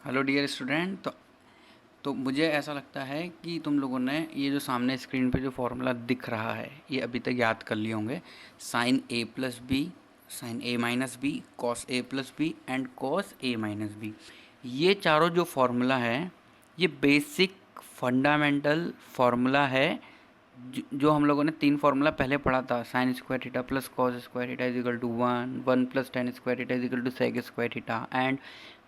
Hello dear student. तो मुझे ऐसा लगता है कि तुम लोगों ने ये जो सामने स्क्रीन पे जो फॉर्मूला दिख रहा है ये अभी तक याद कर लिए होंगे। Sine A plus B, sine A minus B, cos A plus B and cos A minus B. ये चारों जो फॉर्मूला है ये बेसिक फंडामेंटल फार्मूला है जो हम लोगों ने तीन फार्मूला पहले पढ़ा था। Sine square theta plus cos square theta is equal to one plus tan square theta is equal to sec square theta and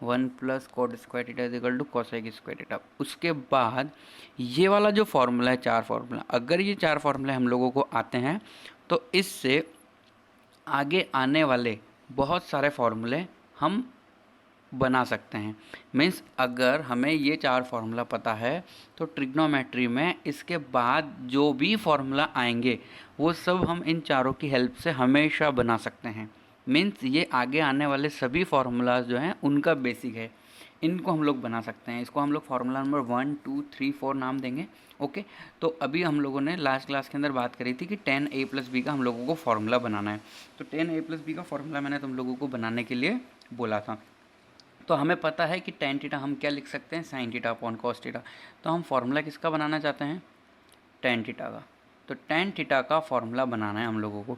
one plus cot square theta is equal to cosec square theta. उसके बाद ये वाला जो formula है, चार formula, अगर ये चार फार्मूले हम लोगों को आते हैं तो इससे आगे आने वाले बहुत सारे फार्मूले हम बना सकते हैं। मीन्स अगर हमें ये चार फार्मूला पता है तो ट्रिग्नोमेट्री में इसके बाद जो भी फार्मूला आएंगे वो सब हम इन चारों की हेल्प से हमेशा बना सकते हैं। मीन्स ये आगे आने वाले सभी फार्मूलाज जो हैं उनका बेसिक है, इनको हम लोग बना सकते हैं। इसको हम लोग फार्मूला नंबर 1 2 3 4 नाम देंगे। ओके, तो अभी हम लोगों ने लास्ट क्लास के अंदर बात करी थी कि 10a प्लस बी का हम लोगों को फार्मूला बनाना है। तो 10a प्लस बी का फार्मूला मैंने तुम लोगों को बनाने के लिए बोला था। तो हमें पता है कि टेन थीटा हम क्या लिख सकते हैं, sign theta upon cos theta. तो हम फार्मूला किसका बनाना चाहते हैं, टेन थीटा का। तो टेन थीटा का फार्मूला बनाना है हम लोगों को,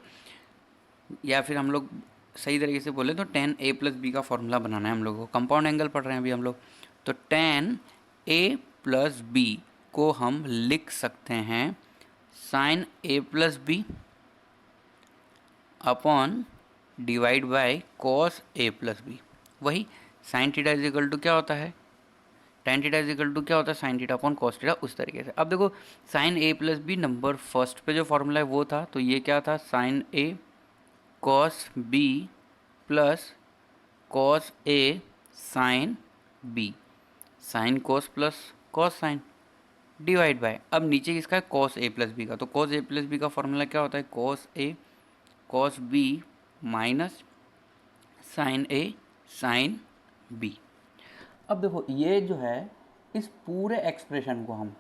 या फिर हम लोग सही तरीके से बोले तो टेन ए प्लस बी का फार्मूला बनाना है हम लोगों को। कंपाउंड एंगल पढ़ रहे हैं अभी हम लोग। तो टेन ए प्लस बी को हम लिख सकते हैं sine A plus B upon divide by cos A plus B. वही sine theta is equal to क्या होता है, tan theta is equal to क्या होता है, sine theta upon cos theta. उस तरीके से अब देखो, sine A plus B number first पे जो फॉर्मूला है वो था, तो ये क्या था, sine A cos B plus cos A sine B, sine cos plus cos sine divide by, अब नीचे किसका है, कॉस ए प्लस बी का। तो कॉस ए प्लस बी का फॉर्मूला क्या होता है, cos A cos B minus sine A sine B. अब देखो ये जो है, इस पूरे एक्सप्रेशन को हम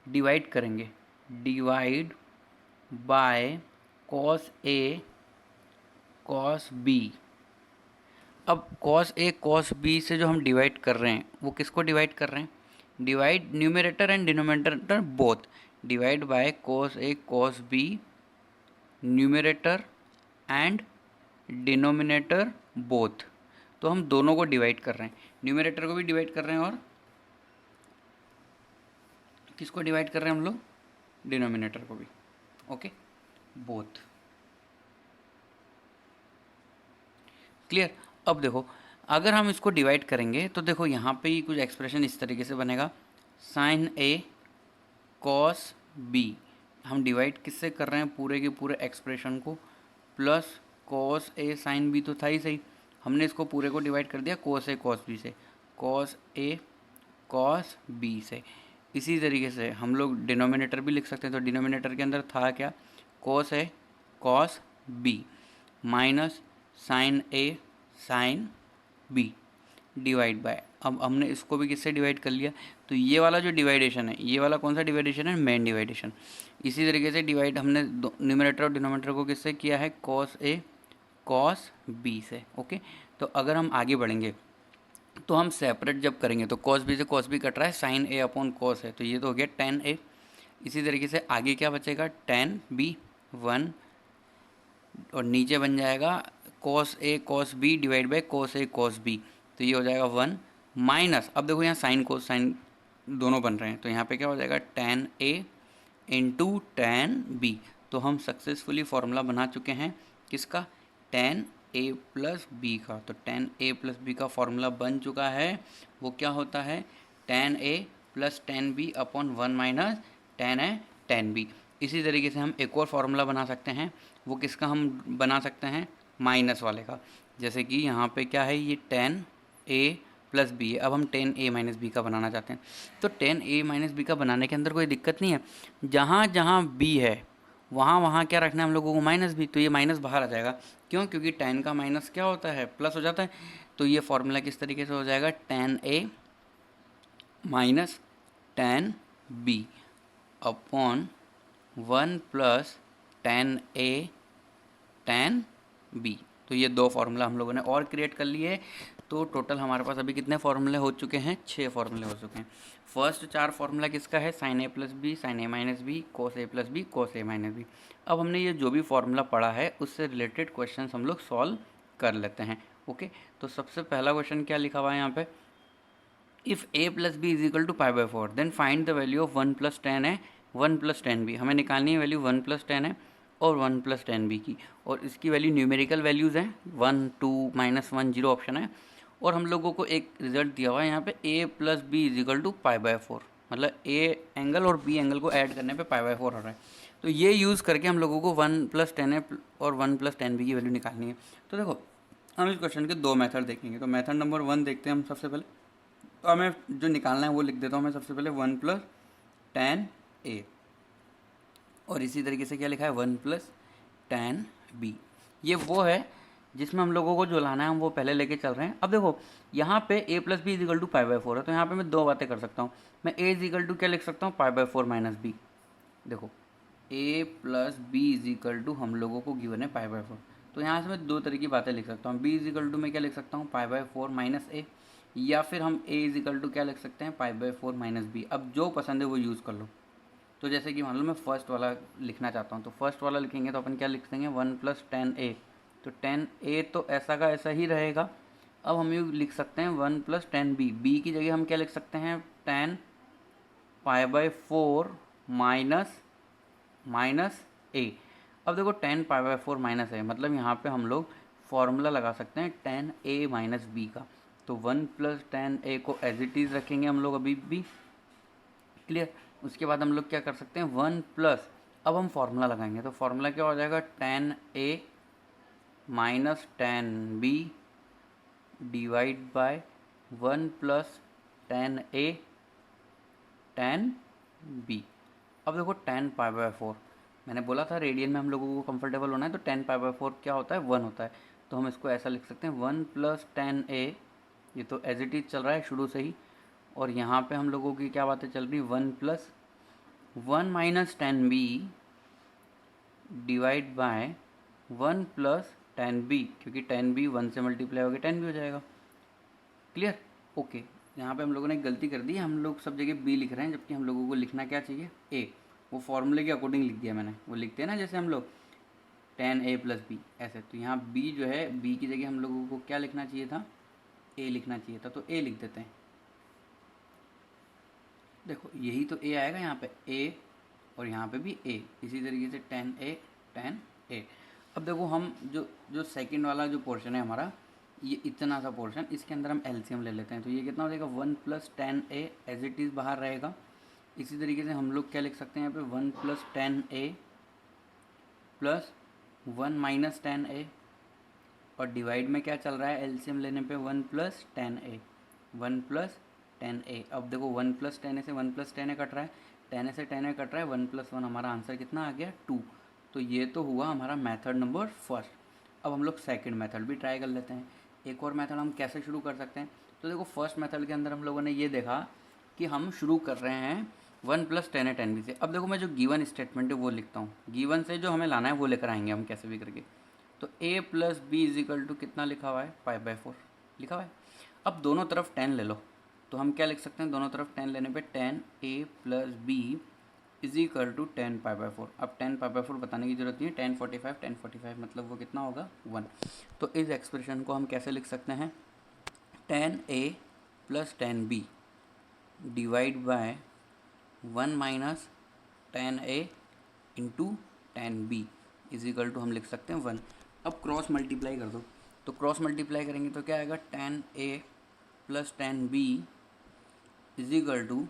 डिवाइड करेंगे, divide by cos A cos B. अब कॉस ए कॉस बी से जो हम डिवाइड कर रहे हैं वो किसको डिवाइड कर रहे हैं, divide numerator and denominator both, divide by cos A cos B numerator and denominator both. तो हम दोनों को डिवाइड कर रहे हैं, न्यूमरेटर को भी डिवाइड कर रहे हैं और किसको डिवाइड कर रहे हैं हम लोग, डिनोमिनेटर को भी। Okay, both clear. अब देखो, अगर हम इसको डिवाइड करेंगे तो देखो यहाँ पे ही कुछ एक्सप्रेशन इस तरीके से बनेगा, साइन ए कॉस बी, हम डिवाइड किससे कर रहे हैं, पूरे के पूरे एक्सप्रेशन को, plus cos A sine B तो था ही सही, हमने इसको पूरे को डिवाइड कर दिया कॉस ए कॉस बी से, कॉस ए कॉस बी से। इसी तरीके से हम लोग डिनोमिनेटर भी लिख सकते हैं। तो डिनोमिनेटर के अंदर था क्या, cos A cos B minus sine A sine B divide by, अब हमने इसको भी किससे डिवाइड कर लिया, तो ये वाला जो डिवाइडेशन है, ये वाला कौन सा डिवाइडेशन है, मेन डिवाइडेशन। इसी तरीके से डिवाइड हमने न्यूमरेटर और डिनोमिनेटर को किससे किया है, कॉस ए कॉस बी से। ओके, तो अगर हम आगे बढ़ेंगे तो हम सेपरेट जब करेंगे तो कॉस बी से कॉस बी कट रहा है, साइन ए अपॉन कॉस है, तो ये तो हो गया टेन ए। इसी तरीके से आगे क्या बचेगा, टेन बी वन, और नीचे बन जाएगा cos A cos B divide by cos A cos B, तो ये हो जाएगा वन माइनस, अब देखो यहाँ साइन कोस साइन दोनों बन रहे हैं, तो यहाँ पे क्या हो जाएगा, टेन ए इंटू टेन बी। तो हम सक्सेसफुली फॉर्मूला बना चुके हैं किसका, टेन ए प्लस बी का। तो टेन ए प्लस बी का फॉर्मूला बन चुका है, वो क्या होता है, tan A plus tan B upon one minus tan A tan B. इसी तरीके से हम एक और फार्मूला बना सकते हैं, वो किसका हम बना सकते हैं, माइनस वाले का। जैसे कि यहाँ पे क्या है, ये टेन ए प्लस बी है, अब हम टेन ए माइनस बी का बनाना चाहते हैं। तो टेन ए माइनस बी का बनाने के अंदर कोई दिक्कत नहीं है, जहाँ जहाँ बी है वहाँ वहाँ क्या रखना है हम लोगों को, माइनस बी। तो ये माइनस बाहर आ जाएगा, क्यों, क्योंकि टेन का माइनस क्या होता है, प्लस हो जाता है। तो ये फॉर्मूला किस तरीके से हो जाएगा, tan A minus tan B upon one plus tan A tan B. तो ये दो फार्मूला हम लोगों ने और क्रिएट कर लिए। तो टोटल हमारे पास अभी कितने फॉर्मूले हो चुके हैं? 6 फॉर्मूले हो चुके हैं। फर्स्ट 4 फॉर्मूला किसका है? Sign A plus B, sine A minus B, cos A plus B, cos A minus B. अब हमने ये जो भी फॉर्मूला पढ़ा है उससे रिलेटेड क्वेश्चन हम लोग सॉल्व कर लेते हैं। ओके, तो सबसे पहला क्वेश्चन क्या लिखा हुआ है यहाँ पे? If a plus B is equal to pi by 4 then find the value of 1 plus 10 है 1 प्लस 10 बी। हमें निकालनी है वैल्यू 1 प्लस 10 है और 1 प्लस 10 बी की, और इसकी वैल्यू न्यूमेरिकल वैल्यूज़ हैं 1 2 -1 0 ऑप्शन है। और हम लोगों को एक रिजल्ट दिया हुआ है यहाँ पे a plus B is equal to pi by 4, मतलब a एंगल और b एंगल को ऐड करने पे पाई बाई 4 हो रहा है। तो ये यूज़ करके हम लोगों को 1 प्लस 10 है और 1 प्लस 10 बी की वैल्यू निकालनी है। तो देखो हम इस क्वेश्चन के 2 मेथड देखेंगे। तो मेथड नंबर 1 देखते हैं हम सबसे पहले। तो हमें जो निकालना है वो लिख देता हूँ मैं सबसे पहले 1 प्लस 10 ए, और इसी तरीके से क्या लिखा है 1 प्लस 10 बी। ये वो है जिसमें हम लोगों को जो लाना है हम वो पहले लेके चल रहे हैं। अब देखो यहाँ पे a plus B is equal to pi by 4 है, तो यहाँ पे मैं 2 बातें कर सकता हूँ। मैं a इजिकल टू क्या लिख सकता हूँ? Pi by 4 minus B. देखो a plus B is equal to हम लोगों को गिवन है पाई बाई 4, तो यहाँ से मैं 2 तरह की बातें लिख सकता हूँ। b इजिकल टू मैं क्या लिख सकता हूँ? पाई बाई 4 माइनस ए, या फिर हम a इजिकल टू क्या लिख सकते हैं? Pi by 4 minus B. अब जो पसंद है वो यूज़ कर लो। तो जैसे कि मान लो मैं फर्स्ट वाला लिखना चाहता हूँ, तो फर्स्ट वाला लिखेंगे तो अपन क्या लिख देंगे? 1 प्लस 10 ए। तो 10 ए तो ऐसा का ऐसा ही रहेगा। अब हम ये लिख सकते हैं 1 प्लस 10 बी। बी की जगह हम क्या लिख सकते हैं? 10 पाई बाई 4 माइनस ए। अब देखो 10 पाई बाई 4 माइनस ए, मतलब यहाँ पे हम लोग फॉर्मूला लगा सकते हैं 10 ए माइनस बी का। तो 1 प्लस 10 ए को एज इट इज़ रखेंगे हम लोग अभी भी। क्लियर? उसके बाद हम लोग क्या कर सकते हैं? 1 प्लस, अब हम फॉर्मूला लगाएंगे तो फॉर्मूला क्या हो जाएगा? 10 A minus 10 B divide by 1 plus 10 A 10 B. अब देखो 10 पाई बाई 4, मैंने बोला था रेडियन में हम लोगों को कंफर्टेबल होना है, तो 10 पाई बाई 4 क्या होता है? 1 होता है। तो हम इसको ऐसा लिख सकते हैं 1 प्लस 10 ए, ये तो एज इट इज़ चल रहा है शुरू से ही, और यहाँ पे हम लोगों की क्या बातें चल रही? 1 plus 1 minus 10 B divide by 1 plus 10 B, क्योंकि 10 बी 1 से मल्टीप्लाई होगी 10 बी हो जाएगा। क्लियर? ओके, यहाँ पे हम लोगों ने एक गलती कर दी, हम लोग सब जगह बी लिख रहे हैं, जबकि हम लोगों को लिखना क्या चाहिए? ए। वो फॉर्मूले के अकॉर्डिंग लिख दिया मैंने, वो लिखते हैं ना जैसे हम लोग 10 ए प्लस बी ऐसे। तो यहाँ बी जो है, बी की जगह हम लोगों को क्या लिखना चाहिए था? ए लिखना चाहिए था, तो ए लिख देते हैं। देखो यही तो ए आएगा यहाँ पे, ए, और यहाँ पे भी ए, इसी तरीके से 10 ए। अब देखो हम जो सेकंड वाला जो पोर्शन है हमारा, ये इतना सा पोर्शन, इसके अंदर हम एलसीएम ले लेते हैं। तो ये कितना हो जाएगा? 1 plus 10 A as it is बाहर रहेगा। इसी तरीके से हम लोग क्या लिख सकते हैं यहाँ पे? 1 प्लस 10 ए प्लस 1 माइनस 10 ए, और डिवाइड में क्या चल रहा है एलसीएम लेने पे? 1 प्लस 10 ए, 1 प्लस 10 ए। अब देखो 1 प्लस 10 ए से 1 प्लस 10 ए कट रहा है, 10 ए से 10 ए कट रहा है, 1 प्लस 1, हमारा आंसर कितना आ गया? 2। तो ये तो हुआ हमारा मेथड नंबर फर्स्ट। अब हम लोग सेकंड मेथड भी ट्राई कर लेते हैं। एक और मेथड हम कैसे शुरू कर सकते हैं? तो देखो फर्स्ट मेथड के अंदर हम लोगों ने ये देखा कि हम शुरू कर रहे हैं 1 प्लस 10 ए 10 बी से। अब देखो मैं जो गिवन स्टेटमेंट है वो लिखता हूँ, गिवन से जो हमें लाना है वो लेकर आएंगे हम कैसे भी करके। तो a plus B is equal to कितना लिखा हुआ है? पाई बाई 4 लिखा हुआ है। अब दोनों तरफ 10 ले लो, तो हम क्या लिख सकते हैं? दोनों तरफ 10 लेने पे 10 a plus B is equal to 10 by by 4। अब 10 पाई बाई 4 बताने की जरूरत नहीं है, 10 45 मतलब वो कितना होगा? 1। तो इस एक्सप्रेशन को हम कैसे लिख सकते हैं? 10 a plus 10 b divide by 1 minus 10 a into 10 b is equal to हम लिख सकते हैं 1। अब क्रॉस मल्टीप्लाई कर दो, तो क्रॉस मल्टीप्लाई करेंगे तो क्या आएगा? 10 a plus 10 b is equal to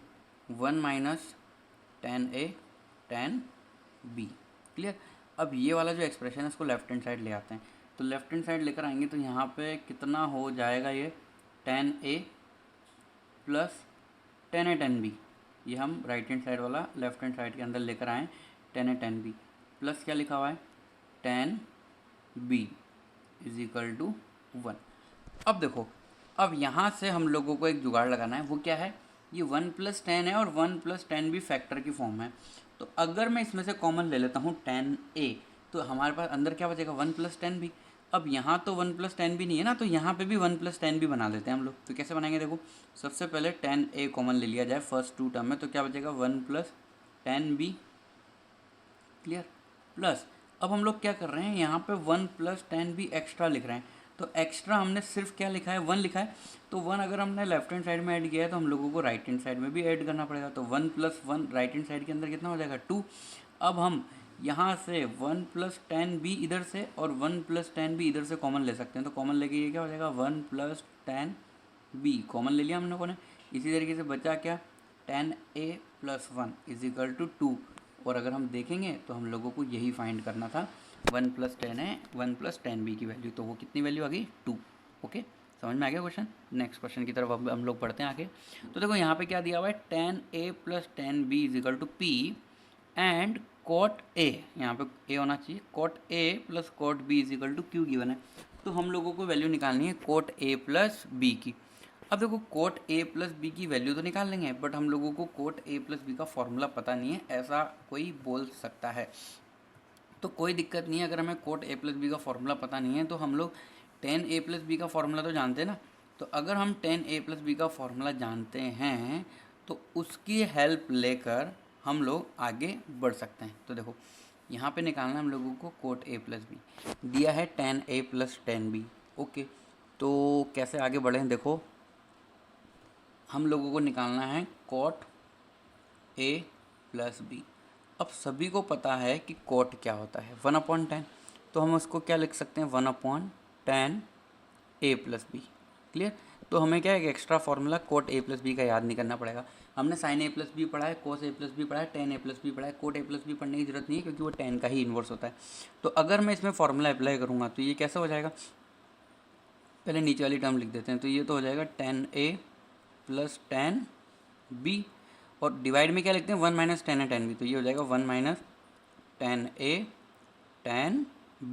1 minus 10 a 10 b। Clear? अब ये वाला जो एक्सप्रेशन है उसको लेफ्ट हैंड साइड ले आते हैं। तो लेफ्ट हैंड साइड लेकर आएंगे तो यहाँ पे कितना हो जाएगा? ये 10 a प्लस 10 a 10 b, ये हम राइट हैंड साइड वाला लेफ्ट हैंड साइड के अंदर लेकर आएँ। 10 a 10 b प्लस क्या लिखा हुआ है? 10 b इज इक्वल टू 1। अब देखो, अब यहाँ से हम लोगों को एक जुगाड़ लगाना है, वो क्या है? ये 1 प्लस 10 है और 1 प्लस 10 भी फैक्टर की फॉर्म है। तो अगर मैं इसमें से कॉमन ले लेता हूँ 10 a, तो हमारे पास अंदर क्या बचेगा? 1 प्लस 10 भी। अब यहाँ तो 1+10 भी नहीं है ना, तो यहाँ पे भी 1+10 भी बना देते हैं हम लोग। तो कैसे बनाएंगे, देखो सबसे पहले 10a कॉमन ले लिया जाए फर्स्ट टू टर्म में, तो क्या बचेगा 1+10b। क्लियर। प्लस अब हम लोग क्या कर रहे हैं, यहाँ पे 1+10b एक्स्ट्रा लिख रहे हैं। तो एक्स्ट्रा हमने सिर्फ क्या लिखा है, 1 लिखा है। तो 1 अगर हमने लेफ्ट हैंड साइड में ऐड किया है तो हम लोगों को राइट हैंड साइड में भी ऐड करना पड़ेगा। तो 1+1 राइट हैंड साइड के अंदर कितना हो जाएगा 2। अब हम यहाँ से 1+10b इधर से और 1+10b इधर से कॉमन ले सकते हैं। तो कॉमन लेके ये क्या हो जाएगा 1+10b कॉमन ले लिया हम लोगों ने। इसी तरीके से बचा क्या 10a+1 = 2। और अगर हम देखेंगे तो हम लोगों को यही फाइंड करना था 1+10 है 1+10b की वैल्यू, तो वो कितनी वैल्यू आ गई 2। ओके, समझ में आ गया क्वेश्चन। नेक्स्ट क्वेश्चन की तरफ अब हम लोग पढ़ते हैं आगे। तो देखो यहाँ पे क्या दिया हुआ है 10a+10b = p and cot a, यहाँ पे a होना चाहिए, cot a + cot b = q given है। तो हम लोगों को वैल्यू निकालनी है cot a + b की। अब देखो cot a + b की वैल्यू तो निकाल लेंगे, बट हम लोगों को cot a + b का फॉर्मूला पता नहीं है, ऐसा कोई बोल सकता है। तो कोई दिक्कत नहीं है, अगर हमें cot a + b का फॉर्मूला पता नहीं है तो हम लोग tan a + b का फॉर्मूला तो जानते हैं ना। तो अगर हम tan a + b का फॉर्मूला जानते हैं तो उसकी हेल्प लेकर हम लोग आगे बढ़ सकते हैं। तो देखो यहाँ पे निकालना हम लोगों को cot a + b, दिया है tan a + tan b। Okay, तो कैसे आगे बढ़ें, देखो हम लोगों को निकालना है cot a + b। अब सभी को पता है कि cot क्या होता है 1/10, तो हम उसको क्या लिख सकते हैं 1/10 a + b। क्लियर। तो हमें क्या है एक extra formula cot a + b का याद नहीं करना पड़ेगा। हमने sin a + b पढ़ा है, cos a + b पढ़ा है, tan a + b पढ़ा है, cot a + b पढ़ने की जरूरत नहीं है क्योंकि वो tan का ही इन्वर्स होता है। तो अगर मैं इसमें फार्मूला अप्लाई करूँगा तो ये कैसे हो जाएगा, पहले नीचे वाली टर्म लिख देते हैं। तो ये तो हो जाएगा tan a + tan b, और डिवाइड में क्या लिखते हैं 1 - 10 है tan b, तो ये हो जाएगा 1 - tan a tan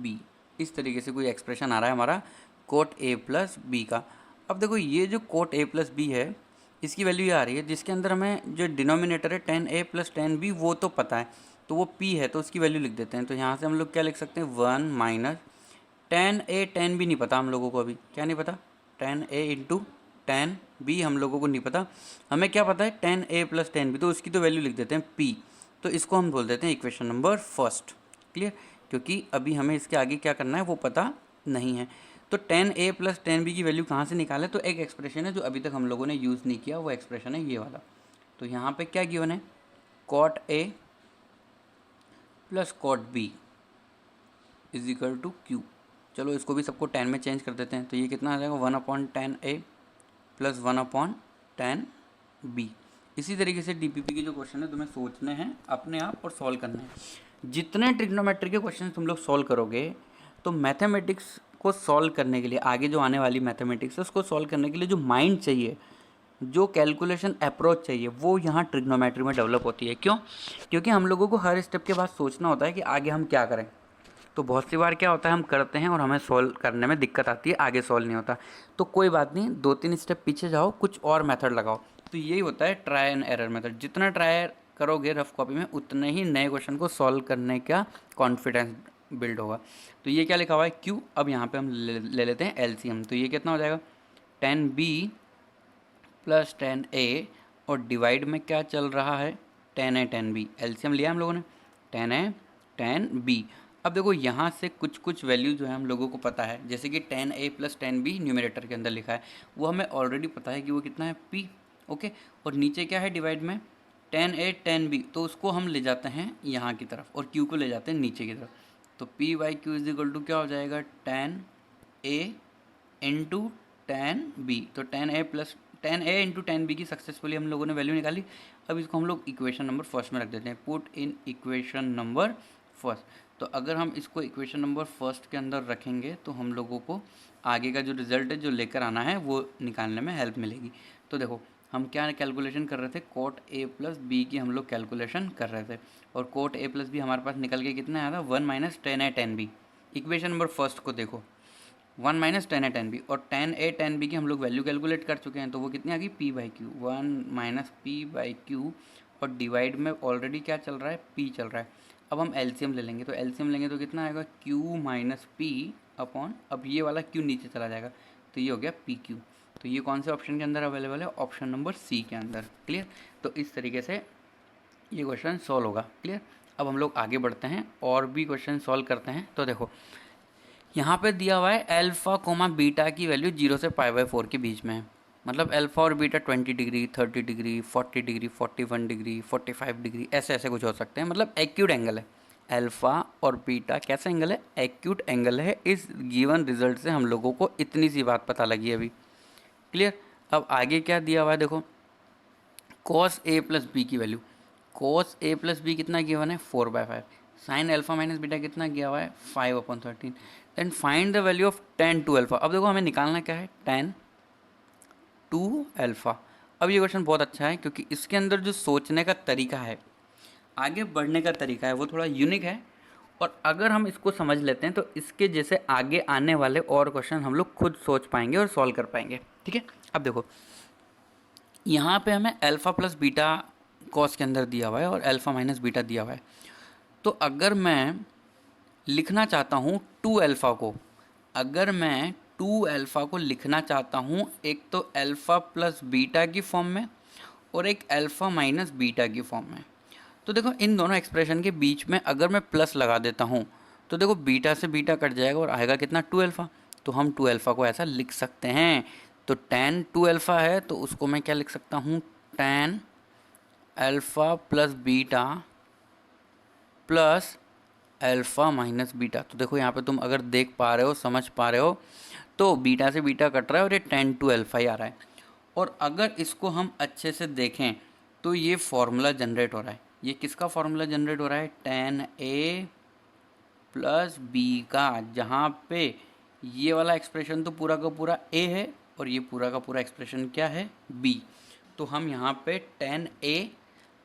b। इस तरीके से कोई एक्सप्रेशन आ रहा है हमारा cot a + b का। अब देखो ये जो cot a + b है इसकी वैल्यू ये आ रही है, जिसके अंदर हमें जो डिनोमिनेटर है tan a + tan b वो तो पता है, तो वो p है, तो उसकी वैल्यू लिख देते हैं। तो यहाँ से हम लोग क्या लिख सकते हैं 1 - tan a tan b नहीं पता हम लोगों को, अभी क्या नहीं पता tan a × tan b हम लोगों को नहीं पता। हमें क्या पता है tan a + tan b, तो उसकी तो वैल्यू लिख देते हैं p। तो इसको हम बोल देते हैं इक्वेशन नंबर फर्स्ट। क्लियर, क्योंकि अभी हमें इसके आगे क्या करना है वो पता नहीं है। तो tan a + tan b की वैल्यू कहाँ से निकालें, तो एक एक्सप्रेशन है जो अभी तक हम लोगों ने यूज़ नहीं किया, वो एक्सप्रेशन है ये वाला। तो यहाँ पे क्या गिवन है cot a + cot b = q। चलो इसको भी सबको 10 में चेंज कर देते हैं। तो ये कितना आ जाएगा 1/10 a + 1/10 b। इसी तरीके से डीपीपी के जो क्वेश्चन है तुम्हें सोचने हैं अपने आप और सॉल्व करने हैं। जितने ट्रिग्नोमेट्री के क्वेश्चन तुम लोग सॉल्व करोगे तो मैथमेटिक्स को सॉल्व करने के लिए, आगे जो आने वाली मैथमेटिक्स है उसको सॉल्व करने के लिए जो माइंड चाहिए, जो कैलकुलेशन अप्रोच चाहिए, वो यहाँ ट्रिग्नोमेट्री में डेवलप होती है। क्यों? क्योंकि हम लोगों को हर स्टेप के बाद सोचना होता है कि आगे हम क्या करें। तो बहुत सी बार क्या होता है हम करते हैं और हमें सॉल्व करने में दिक्कत आती है, आगे सॉल्व नहीं होता। तो कोई बात नहीं, 2-3 स्टेप पीछे जाओ, कुछ और मेथड लगाओ। तो यही होता है ट्राई एंड एरर मेथड। जितना ट्राई करोगे रफ कॉपी में उतने ही नए क्वेश्चन को सॉल्व करने का कॉन्फिडेंस बिल्ड होगा। तो ये क्या लिखा हुआ है क्यू। अब यहाँ पे हम ले लेते हैं एलसीएम। तो ये कितना हो जाएगा 10b + 10a, और डिवाइड में क्या चल रहा है 10a 10b। एलसीएम लिया हम लोगों ने 10a 10b। अब देखो यहाँ से कुछ कुछ वैल्यू जो है हम लोगों को पता है, जैसे कि 10a + 10b न्यूमरेटर के अंदर लिखा है, वो हमें ऑलरेडी पता है कि वो कितना है p। ओके, और नीचे क्या है डिवाइड में 10a 10b, तो उसको हम ले जाते हैं यहाँ की तरफ और q को ले जाते हैं नीचे की तरफ। तो p/q = क्या हो जाएगा 10a × 10b। तो 10a × 10b की सक्सेसफुली हम लोगों ने वैल्यू निकाली। अब इसको हम लोग इक्वेशन नंबर फर्स्ट में रख देते हैं, put in equation number first. तो अगर हम इसको इक्वेशन नंबर फर्स्ट के अंदर रखेंगे तो हम लोगों को आगे का जो रिजल्ट है जो लेकर आना है वो निकालने में हेल्प मिलेगी। तो देखो हम क्या कैलकुलेशन कर रहे थे cot a + b की हम लोग कैलकुलेशन कर रहे थे, और cot a + b हमारे पास निकल के कितना आया था 1 - 10a 10b। Equation number first को देखो 1 - 10a 10b, और 10a 10b की हम लोग वैल्यू कैलकुलेट कर चुके हैं। तो वो कितनी आ गई p/q 1 - p/q, और डिवाइड में ऑलरेडी क्या चल रहा है p चल रहा है। अब हम एलसीएम ले लेंगे, तो एलसीएम लेंगे तो कितना आएगा q - p अपॉन, अब ये वाला क्यू नीचे चला जाएगा तो ये हो गया पी क्यू। तो ये कौन से ऑप्शन के अंदर अवेलेबल है? ऑप्शन नंबर सी के अंदर। क्लियर? तो इस तरीके से ये क्वेश्चन सॉल्व होगा। क्लियर? अब हम लोग आगे बढ़ते हैं और भी क्वेश्चन सॉल्व करते हैं। तो देखो यहाँ पे दिया हुआ है अल्फा कोमा बीटा की वैल्यू 0 से π/4 के बीच में है। मतलब अल्फा और beta 20 degree, 30 degree, 40 degree, 41 degree, 45 degree, ऐसे ऐसे कुछ हो सकते हैं। मतलब एक्यूट एंगल है। अल्फा और बीटा कैसा एंगल है? एक्यूट एंगल है। इस गिवन रिजल्ट से हम लोगों को इतनी सी बात पता लगी अभी। क्लियर? अब आगे क्या दिया हुआ है देखो, cos a प्लस बी की value, cos a plus B कितना गिवन है? 4/5। साइन अल्फा माइनस बीटा कितना गया हुआ है? 5/13। Then find the value of tan two alpha. अब देखो हमें निकालना क्या है? tan two alpha. अब ये क्वेश्चन बहुत अच्छा है क्योंकि इसके अंदर जो सोचने का तरीका है, आगे बढ़ने का तरीका है, वो थोड़ा यूनिक है। और अगर हम इसको समझ लेते हैं तो इसके जैसे आगे आने वाले और क्वेश्चन हम लोग खुद सोच पाएंगे और सॉल्व कर पाएंगे। ठीक है? अब देखो यहाँ पे हमें अल्फ़ा प्लस बीटा कॉस के अंदर दिया हुआ है और अल्फ़ा माइनस बीटा दिया हुआ है। तो अगर मैं लिखना चाहता हूँ टू अल्फ़ा को, अगर मैं टू अल्फ़ा को लिखना चाहता हूँ, एक तो अल्फ़ा प्लस बीटा की फॉर्म में और एक अल्फ़ा माइनस बीटा की फॉर्म में, तो देखो इन दोनों एक्सप्रेशन के बीच में अगर मैं प्लस लगा देता हूँ तो देखो बीटा से बीटा कट जाएगा और आएगा कितना? Two alpha. तो हम टू अल्फ़ा को ऐसा लिख सकते हैं। तो tan टू अल्फ़ा है तो उसको मैं क्या लिख सकता हूँ? tan alpha plus beta plus alpha minus beta. तो देखो यहाँ पे तुम अगर देख पा रहे हो, समझ पा रहे हो, तो बीटा से बीटा कट रहा है और ये tan टू अल्फ़ा ही आ रहा है। और अगर इसको हम अच्छे से देखें तो ये फॉर्मूला जनरेट हो रहा है। ये किसका फॉर्मूला जनरेट हो रहा है? tan a प्लस बी का, जहाँ पे ये वाला एक्सप्रेशन तो पूरा का पूरा a है और ये पूरा का पूरा एक्सप्रेशन क्या है? b। तो हम यहाँ पे tan a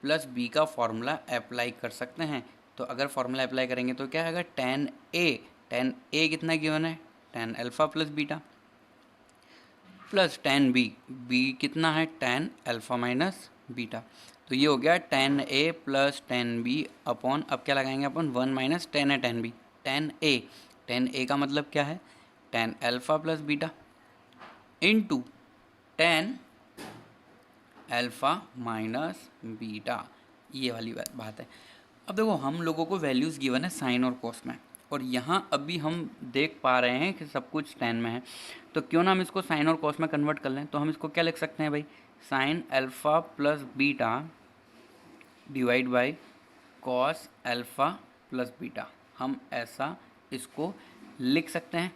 प्लस बी का फॉर्मूला अप्लाई कर सकते हैं। तो अगर फॉर्मूला अप्लाई करेंगे तो क्या आएगा? tan a कितना गिवन है? tan alpha plus beta plus tan b कितना है? tan alpha minus beta. तो ये हो गया tan a plus tan b upon, अब क्या लगाएंगे अपन? 1 minus tan a tan b। tan a का मतलब क्या है? tan alpha plus beta into tan alpha minus beta, ये वाली बात है। अब देखो हम लोगों को वैल्यूज़ गिवन है साइन और कॉस में, और यहाँ अभी हम देख पा रहे हैं कि सब कुछ tan में है, तो क्यों ना हम इसको साइन और कॉस में कन्वर्ट कर लें। तो हम इसको क्या लिख सकते हैं भाई? Sine alpha plus beta divide by cos alpha plus beta, हम ऐसा इसको लिख सकते हैं।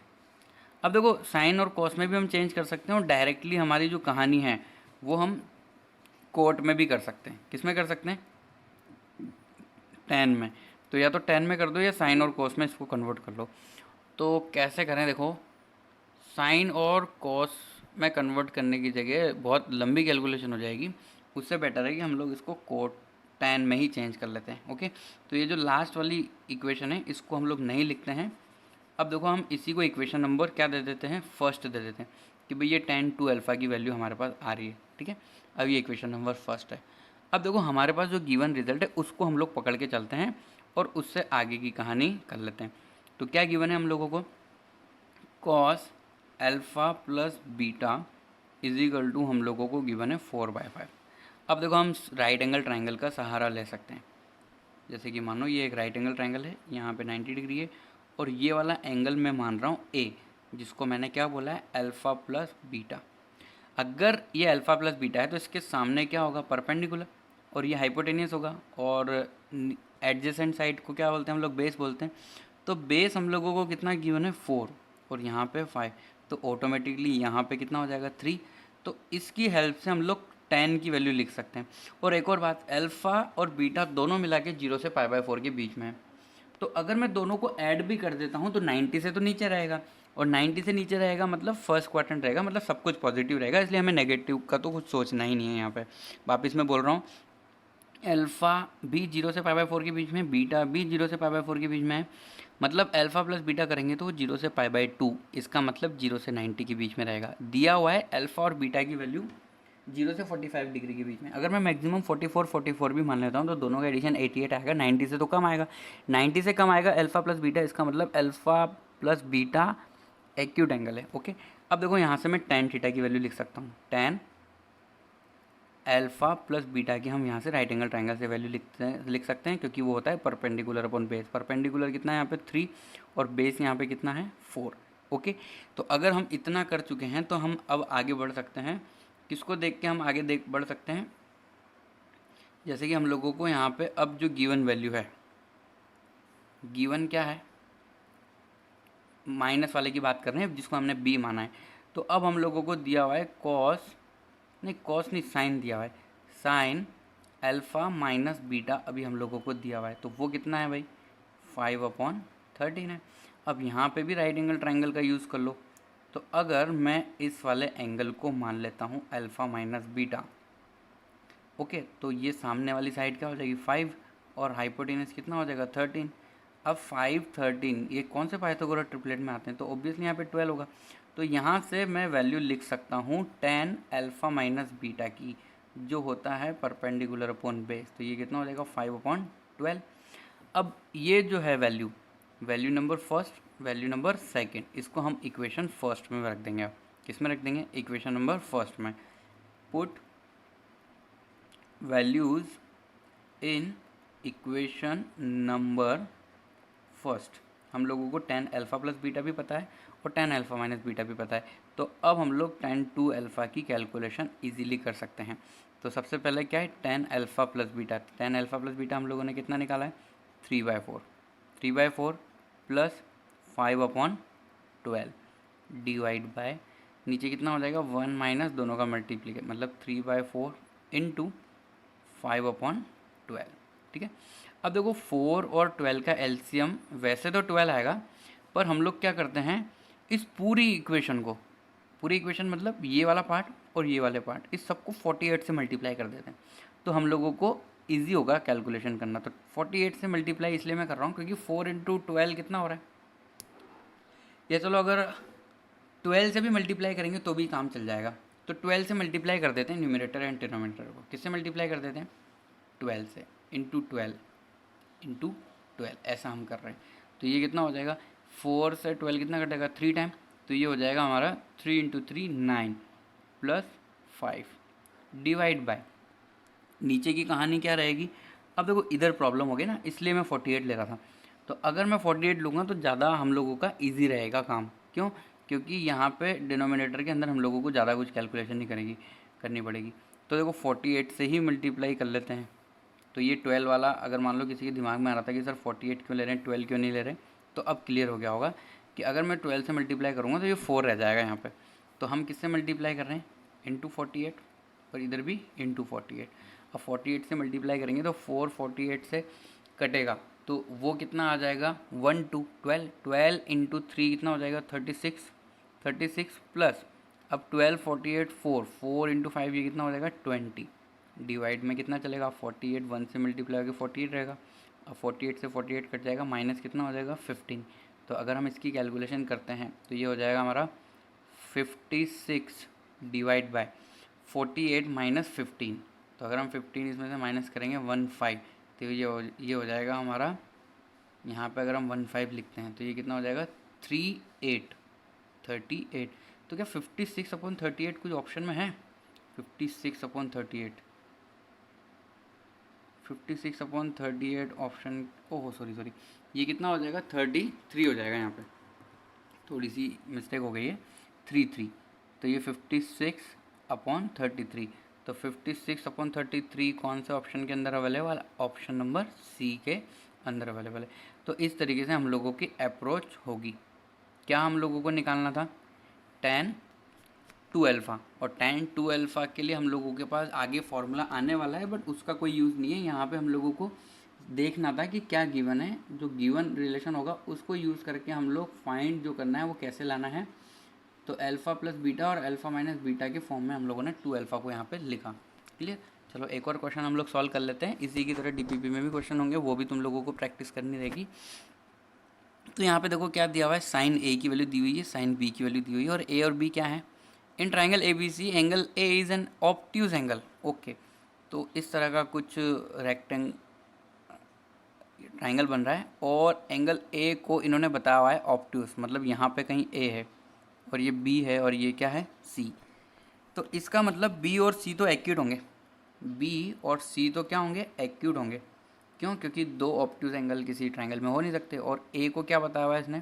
अब देखो साइन और कॉस में भी हम चेंज कर सकते हैं और डायरेक्टली हमारी जो कहानी है वो हम कोट में भी कर सकते हैं। किस में कर सकते हैं? tan में। तो या तो tan में कर दो या साइन और कॉस में इसको कन्वर्ट कर लो। तो कैसे करें? देखो साइन और कॉस में कन्वर्ट करने की जगह बहुत लंबी कैलकुलेशन हो जाएगी, उससे बेटर है कि हम लोग इसको कोट tan में ही चेंज कर लेते हैं। ओके, तो ये जो लास्ट वाली इक्वेशन है इसको हम लोग नहीं लिखते हैं। अब देखो हम इसी को इक्वेशन नंबर क्या दे देते हैं? फर्स्ट दे देते हैं कि भाई ये tan टू अल्फ़ा की वैल्यू हमारे पास आ रही है। ठीक है, अब ये इक्वेशन नंबर फर्स्ट है। अब देखो हमारे पास जो गिवन रिजल्ट है उसको हम लोग पकड़ के चलते हैं और उससे आगे की कहानी कर लेते हैं। तो क्या गिवन है हम लोगों को? Cos alpha plus beta is equal to हम लोगों को गिवन है 4/5। अब देखो हम राइट एंगल ट्राइंगल का सहारा ले सकते हैं। जैसे कि मानो ये एक राइट एंगल ट्राइंगल है, यहाँ पे 90 डिग्री है और ये वाला एंगल मैं मान रहा हूँ ए, जिसको मैंने क्या बोला है? Alpha plus beta. अगर ये अल्फ़ा प्लस बीटा है तो इसके सामने क्या होगा? परपेंडिकुलर, और ये हाइपोटेनियस होगा, और एडजेसेंट साइड को क्या बोलते हैं हम लोग? बेस बोलते हैं। तो बेस हम लोगों को कितना गिवन है? 4 और यहाँ पे 5, तो ऑटोमेटिकली यहाँ पे कितना हो जाएगा? 3। तो इसकी हेल्प से हम लोग tan की वैल्यू लिख सकते हैं। और एक और बात, अल्फ़ा और बीटा दोनों मिला के 0 से π/4 के बीच में है। तो अगर मैं दोनों को ऐड भी कर देता हूँ तो 90 से तो नीचे रहेगा, और 90 से नीचे रहेगा मतलब फर्स्ट क्वाड्रेंट रहेगा, मतलब सब कुछ पॉजिटिव रहेगा, इसलिए हमें नेगेटिव का तो कुछ सोचना ही नहीं है यहाँ पे। वापस मैं बोल रहा हूँ, अल्फ़ा भी 0 से π/4 के बीच में, बीटा भी 0 से π/4 के बीच में है, मतलब अल्फ़ा प्लस बीटा करेंगे तो वो 0 से π/2, इसका मतलब 0 से 90 के बीच में रहेगा। दिया हुआ है अल्फ़ा और बीटा की वैल्यू 0 से 45 डिग्री के बीच में। अगर मैं मैक्सिमम 44 भी मान लेता हूँ तो दोनों का एडिशन 88 आएगा, 90 से तो कम आएगा। 90 से कम आएगा अल्फ़ा प्लस बीटा, इसका मतलब alpha plus beta acute angle है। ओके, अब देखो यहाँ से मैं tan थीटा की वैल्यू लिख सकता हूँ, tan अल्फा प्लस बीटा की हम यहाँ से राइट एंगल ट्राइंगल से वैल्यू लिख सकते हैं, क्योंकि वो होता है परपेंडिकुलर अपॉन बेस। परपेंडिकुलर कितना है यहाँ पे 3 और बेस यहाँ पे कितना है 4। ओके, तो अगर हम इतना कर चुके हैं तो हम अब आगे बढ़ सकते हैं। किसको देख के हम आगे बढ़ सकते हैं, जैसे कि हम लोगों को यहाँ पे अब जो गिवन वैल्यू है, गिवन क्या है, माइनस वाले की बात कर रहे हैं जिसको हमने बी माना है। तो अब हम लोगों को दिया हुआ है कॉस नहीं साइन दिया हुआ है, साइन अल्फ़ा माइनस बीटा अभी हम लोगों को दिया हुआ है। तो वो कितना है भाई 5/13 है। अब यहाँ पे भी राइट एंगल ट्राइंगल का यूज़ कर लो। तो अगर मैं इस वाले एंगल को मान लेता हूँ अल्फ़ा माइनस बीटा, ओके, तो ये सामने वाली साइड क्या हो जाएगी 5 और हाइपोटेनस कितना हो जाएगा 13। अब 5 13 ये कौन से पाइथागोरस ट्रिपलेट में आते हैं, तो ऑब्वियसली यहाँ पे 12 होगा। तो यहाँ से मैं वैल्यू लिख सकता हूँ tan अल्फ़ा माइनस बीटा की, जो होता है परपेंडिकुलर अपॉन बेस। तो ये कितना हो जाएगा 5/12। अब ये जो है value number first, value number second, इसको हम इक्वेशन फर्स्ट में रख देंगे। अब किस में रख देंगे, इक्वेशन नंबर फर्स्ट में। Put values in equation number first. हम लोगों को tan अल्फ़ा प्लस बीटा भी पता है और tan अल्फ़ा माइनस बीटा भी पता है। तो अब हम लोग tan 2 अल्फ़ा की कैलकुलेशन इजीली कर सकते हैं। तो सबसे पहले क्या है, tan alpha plus beta. tan alpha plus beta हम लोगों ने कितना निकाला है 3/4, 3/4 प्लस 5/12 डिवाइड बाय, नीचे कितना हो जाएगा 1 माइनस दोनों का मल्टीप्लीकेशन, मतलब 3/4 इंटू 5/12। ठीक है, अब देखो 4 और 12 का एलसीएम वैसे तो 12 आएगा, पर हम लोग क्या करते हैं इस पूरी इक्वेशन मतलब ये वाला पार्ट और ये वाले पार्ट, इस सबको 48 से मल्टीप्लाई कर देते हैं। तो हम लोगों को इजी होगा कैलकुलेशन करना। तो 48 से मल्टीप्लाई इसलिए मैं कर रहा हूँ क्योंकि 4 इंटू 12 कितना हो रहा है, या चलो अगर 12 से भी मल्टीप्लाई करेंगे तो भी काम चल जाएगा। तो 12 से मल्टीप्लाई कर देते हैं न्यूमरेटर एंड डिनोमिनेटर को। किससे मल्टीप्लाई कर देते हैं 12 से, इंटू 12 ऐसा हम कर रहे हैं। तो ये कितना हो जाएगा 4 से 12 कितना कटेगा 3 टाइम, तो ये हो जाएगा हमारा 3 इंटू 3 9 प्लस 5 डिवाइड बाय, नीचे की कहानी क्या रहेगी। अब देखो इधर प्रॉब्लम हो गई ना, इसलिए मैं 48 ले रहा था। तो अगर मैं 48 लूँगा तो ज़्यादा हम लोगों का ईजी रहेगा काम। क्यों, क्योंकि यहाँ पे डिनोमिनेटर के अंदर हम लोगों को ज़्यादा कुछ कैलकुलेशन नहीं करनी पड़ेगी। तो देखो 48 से ही मल्टीप्लाई कर लेते हैं। तो ये 12 वाला अगर मान लो किसी के दिमाग में आ रहा था कि सर 48 क्यों ले रहे हैं 12 क्यों नहीं ले रहे, तो अब क्लियर हो गया होगा कि अगर मैं 12 से मल्टीप्लाई करूँगा तो ये 4 रह जाएगा यहाँ पे। तो हम किससे मल्टीप्लाई कर रहे हैं इंटू 48, और इधर भी इंटू 48। अब 48 से मल्टीप्लाई करेंगे तो 4 48 से कटेगा, तो वो कितना आ जाएगा 1 2 12, 12 इंटू 3 कितना हो जाएगा 36 प्लस, अब 12 48 4 इंटू 5 ये कितना हो जाएगा 20 डिवाइड में कितना चलेगा 48, 1 से मल्टीप्लाई होकर 48 रहेगा। अब 48 से 48 कट जाएगा, माइनस कितना हो जाएगा 15। तो अगर हम इसकी कैलकुलेशन करते हैं तो ये हो जाएगा हमारा 56 डिवाइड बाय 48 माइनस 15। तो अगर हम 15 इसमें से माइनस करेंगे 15, तो ये हो जाएगा हमारा, यहाँ पे अगर हम 15 लिखते हैं तो ये कितना हो जाएगा 38। तो क्या 56/38 कुछ ऑप्शन में है 56/38, 56/38 ऑप्शन, ओहो सॉरी ये कितना हो जाएगा 33 हो जाएगा। यहाँ पे थोड़ी सी मिस्टेक हो गई है 33। तो ये 56/33, तो 56/33 कौन से ऑप्शन के अंदर अवेलेबल, ऑप्शन नंबर सी के अंदर अवेलेबल है। तो इस तरीके से हम लोगों की अप्रोच होगी। क्या हम लोगों को निकालना था tan 2 अल्फ़ा, और tan 2 अल्फ़ा के लिए हम लोगों के पास आगे फॉर्मूला आने वाला है, बट उसका कोई यूज़ नहीं है। यहाँ पे हम लोगों को देखना था कि क्या गिवन है, जो गिवन रिलेशन होगा उसको यूज़ करके हम लोग फाइंड जो करना है वो कैसे लाना है। तो अल्फ़ा प्लस बीटा और अल्फ़ा माइनस बीटा के फॉर्म में हम लोगों ने 2 अल्फ़ा को यहाँ पे लिखा। क्लियर, चलो एक और क्वेश्चन हम लोग सॉल्व कर लेते हैं। इसी की तरह डीपीपी में भी क्वेश्चन होंगे, वो भी तुम लोगों को प्रैक्टिस करनी रहेगी। तो यहाँ पे देखो क्या दिया हुआ है, साइन ए की वैल्यू दी हुई है, साइन बी की वैल्यू दी हुई है, और ए और बी क्या है, in triangle A B C angle A is an obtuse angle. Okay, तो इस तरह का कुछ ट्राइंगल बन रहा है और एंगल ए को इन्होंने बताया हुआ है ऑब्ट्यूज, मतलब यहाँ पे कहीं ए है। और ये बी है और ये क्या है सी। तो इसका मतलब बी और सी तो एक्यूट होंगे, बी और सी तो क्या होंगे एक्यूट होंगे। क्यों? क्योंकि दो ऑब्ट्यूज एंगल किसी ट्रायंगल में हो नहीं सकते, और ए को क्या बताया हुआ है इसने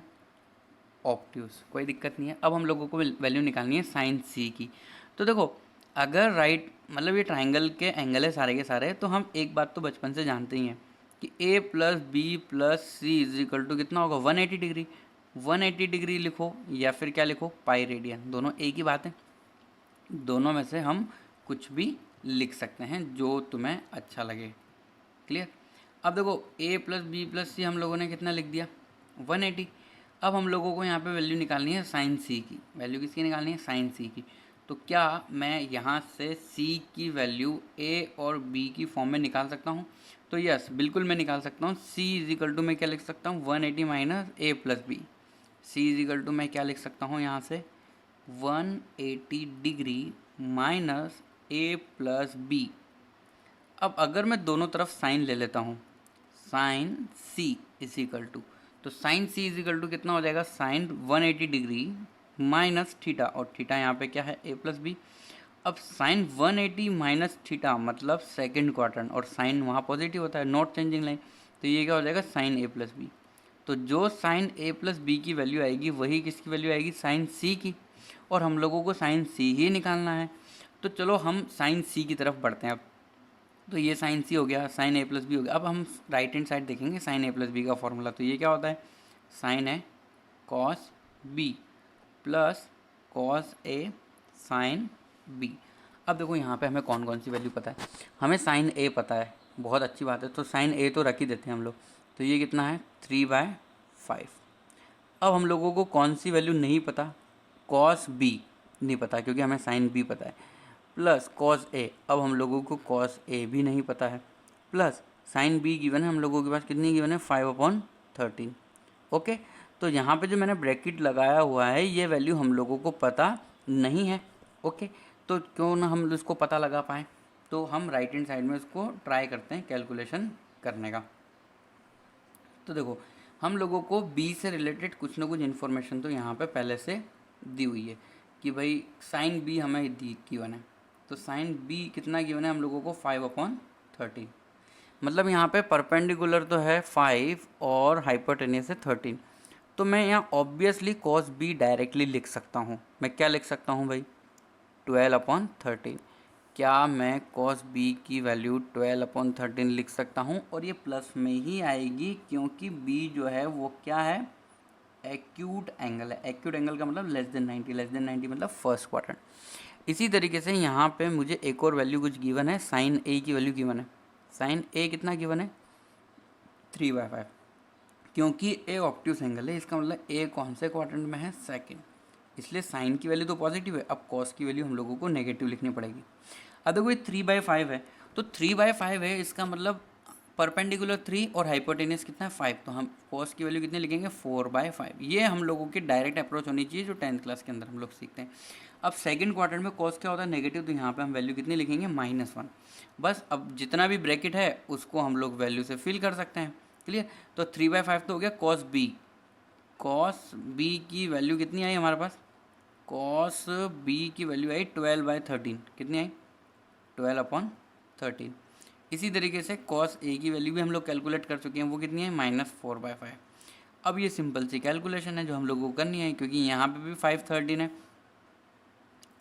ऑब्ट्यूज, कोई दिक्कत नहीं है। अब हम लोगों को वैल्यू निकालनी है साइन सी की। तो देखो अगर राइट मतलब ये ट्रायंगल के एंगल है सारे के सारे, तो हम एक बात तो बचपन से जानते ही हैं कि A plus B plus C is equal to कितना होगा 180 डिग्री। 180 डिग्री लिखो या फिर क्या लिखो पाई रेडियन, दोनों एक ही बात है। दोनों में से हम कुछ भी लिख सकते हैं जो तुम्हें अच्छा लगे। क्लियर? अब देखो a प्लस बी प्लस सी हम लोगों ने कितना लिख दिया 180। अब हम लोगों को यहाँ पे वैल्यू निकालनी है साइन सी की। वैल्यू किसकी निकालनी है? साइन सी की। तो क्या मैं यहाँ से c की वैल्यू a और b की फॉर्म में निकाल सकता हूँ? तो यस बिल्कुल मैं निकाल सकता हूँ। c इज इक्वल टू मैं क्या लिख सकता हूँ 180 minus a plus B. C is equal to मैं क्या लिख सकता हूँ यहाँ से 180 degree minus a plus B. अब अगर मैं दोनों तरफ साइन ले लेता हूँ, sine C is equal to, तो sine C is equal to कितना हो जाएगा साइन 180 डिग्री माइनस थीटा, और थीटा यहाँ पे क्या है ए प्लस बी। अब साइन 180 माइनस थीटा मतलब सेकेंड क्वाड्रेंट, और साइन वहाँ पॉजिटिव होता है नॉट चेंजिंग लाइन, तो ये क्या हो जाएगा साइन ए प्लस बी। तो जो साइन ए प्लस बी की वैल्यू आएगी वही किसकी वैल्यू आएगी साइन सी की, और हम लोगों को साइन सी ही निकालना है। तो चलो हम साइन सी की तरफ बढ़ते हैं अब। तो ये साइन सी हो गया, साइन ए प्लस बी हो गया। अब हम राइट हैंड साइड देखेंगे साइन ए प्लस बी का फॉर्मूला। तो ये क्या होता है sign A cos B plus cos A sine B. अब देखो यहाँ पे हमें कौन कौन सी वैल्यू पता है। हमें साइन ए पता है, बहुत अच्छी बात है, तो साइन ए तो रख ही देते हैं हम लोग। तो ये कितना है 3/5। अब हम लोगों को कौन सी वैल्यू नहीं पता, कॉस बी नहीं पता क्योंकि हमें साइन बी पता है, प्लस कॉस ए। अब हम लोगों को कॉस ए भी नहीं पता है, प्लस साइन बी गिवन है हम लोगों के पास कितनी गिवन है 5/13। ओके, तो यहाँ पे जो मैंने ब्रैकेट लगाया हुआ है ये वैल्यू हम लोगों को पता नहीं है। ओके, तो क्यों ना हम इसको पता लगा पाएँ, तो हम राइट हैंड साइड में इसको ट्राई करते हैं कैलकुलेशन करने का। तो देखो हम लोगों को बी से रिलेटेड कुछ ना कुछ इन्फॉर्मेशन तो यहाँ पे पहले से दी हुई है कि भाई साइन बी हमें दी गिवन है। तो साइन बी कितना गिवन है हम लोगों को 5/13। मतलब यहाँ पे परपेंडिकुलर तो है 5 और हाइपोटेनियस है 13। तो मैं यहाँ ऑब्वियसली कॉस बी डायरेक्टली लिख सकता हूँ। मैं क्या लिख सकता हूँ भाई 12/13। क्या मैं कॉस बी की वैल्यू 12/13 लिख सकता हूँ, और ये प्लस में ही आएगी क्योंकि बी जो है वो क्या है एक्यूट एंगल है। एक्यूट एंगल का मतलब लेस देन 90 मतलब फर्स्ट क्वाड्रेंट। इसी तरीके से यहाँ पे मुझे एक और वैल्यू कुछ गिवन है, साइन ए की वैल्यू गिवन है। साइन ए कितना गिवन है 3/5, क्योंकि ए ऑब्ट्यूज एंगल है, इसका मतलब ए कौन से क्वाड्रेंट में है सेकेंड, इसलिए साइन की वैल्यू तो पॉजिटिव है। अब कॉस की वैल्यू हम लोगों को नेगेटिव लिखनी पड़ेगी। अब देखो ये 3/5 है, तो 3/5 है इसका मतलब परपेंडिकुलर 3 और हाइपोटेनियस कितना है 5, तो हम कॉस की वैल्यू कितनी लिखेंगे 4/5। ये हम लोगों की डायरेक्ट अप्रोच होनी चाहिए जो 10th क्लास के अंदर हम लोग सीखते हैं। अब सेकंड क्वाड्रेंट में कॉस क्या होता है नेगेटिव, तो यहाँ पे हम वैल्यू कितनी लिखेंगे -1। बस अब जितना भी ब्रैकेट है उसको हम लोग वैल्यू से फिल कर सकते हैं। क्लियर? तो 3/5 तो हो गया कॉस बी। कॉस बी की वैल्यू कितनी आई हमारे पास, कॉस बी की वैल्यू आई 12/13। कितनी आई 12/13। इसी तरीके से कॉस ए की वैल्यू भी हम लोग कैलकुलेट कर चुके हैं, वो कितनी है -4/5। अब ये सिंपल सी कैलकुलेशन है जो हम लोगों को करनी है, क्योंकि यहाँ पे भी 5/13 है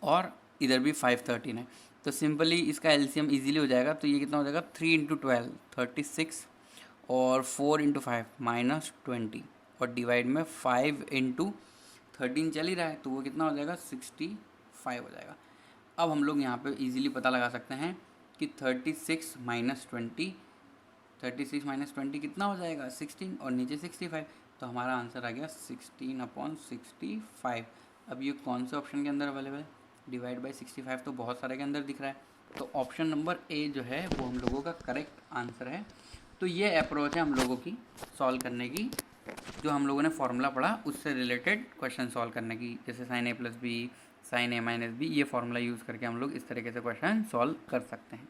और इधर भी 5/13 है, तो सिंपली इसका एलसीएम इजीली हो जाएगा। तो ये कितना हो जाएगा 3 × 12 36 और 4 × 5 -20 और डिवाइड में 5 × 13 चल ही रहा है, तो वो कितना हो जाएगा 65 हो जाएगा। अब हम लोग यहाँ पे इजीली पता लगा सकते हैं कि 36 - 20 कितना हो जाएगा 16 और नीचे 65, तो हमारा आंसर आ गया 16/65। अब ये कौन से ऑप्शन के अंदर अवेलेबल है, डिवाइड बाई 65 तो बहुत सारे के अंदर दिख रहा है, तो ऑप्शन नंबर ए जो है वो हम लोगों का करेक्ट आंसर है। तो ये अप्रोच है हम लोगों की सॉल्व करने की, जो हम लोगों ने फॉर्मूला पढ़ा उससे रिलेटेड क्वेश्चन सॉल्व करने की, जैसे sign A plus B sine A minus B, ये फॉर्मूला यूज़ करके हम लोग इस तरीके से क्वेश्चन सॉल्व कर सकते हैं।